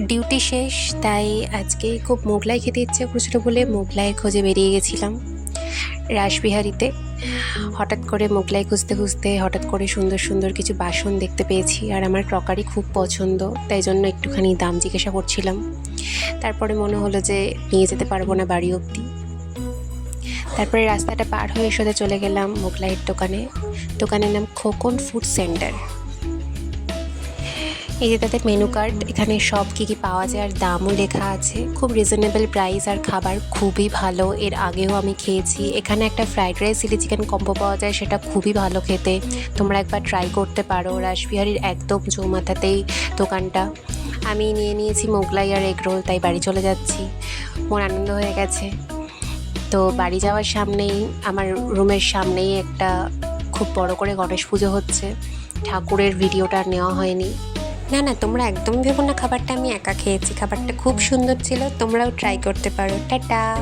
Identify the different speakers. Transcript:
Speaker 1: Duty শেষ, তাই আজকে খুব মোগলাই খেতে ইচ্ছে করছিল বলে মোগলাইয়ের খোঁজে বেরিয়ে গেছিলাম রাসবিহারীতে। হঠাৎ করে মোগলাই খুঁজতে খুঁজতে হঠাৎ করে সুন্দর সুন্দর কিছু বাসন দেখতে পেয়েছি, আর আমার ক্রকারি খুব পছন্দ, তাই জন্য একটুখানি দাম জিজ্ঞাসা করছিলাম। তারপরে মনে হলো যে নিয়ে যেতে পারবো না বাড়ি অবধি। তারপরে রাস্তাটা পার হয়ে সোজা চলে গেলাম মোগলাইয়ের দোকানে। দোকানের নাম খোকন ফুড সেন্টার। এই যে তাদের মেনু কার্ড, এখানে সব কী কী পাওয়া যায় আর দামও লেখা আছে। খুব রিজনেবল প্রাইস আর খাবার খুবই ভালো। এর আগেও আমি খেয়েছি। এখানে একটা fried rice chilli chicken combo পাওয়া যায়, সেটা খুবই ভালো খেতে। তোমরা একবার ট্রাই করতে পারো। রাসবিহারীর একদম চৌমাথাতেই দোকানটা। আমি নিয়ে নিয়েছি মোগলাই আর এগ রোল, তাই বাড়ি চলে যাচ্ছি। মন আনন্দ হয়ে গেছে। তো বাড়ি যাওয়ার সামনেই, আমার রুমের সামনেই একটা খুব বড় করে গণেশ পুজো হচ্ছে। ঠাকুরের ভিডিওটা আর নেওয়া হয়নি। না না, তোমরা একদম ভেবো না খাবারটা আমি একা খেয়েছি। খাবারটা খুব সুন্দর ছিল, তোমরাও ট্রাই করতে পারো। টাটা।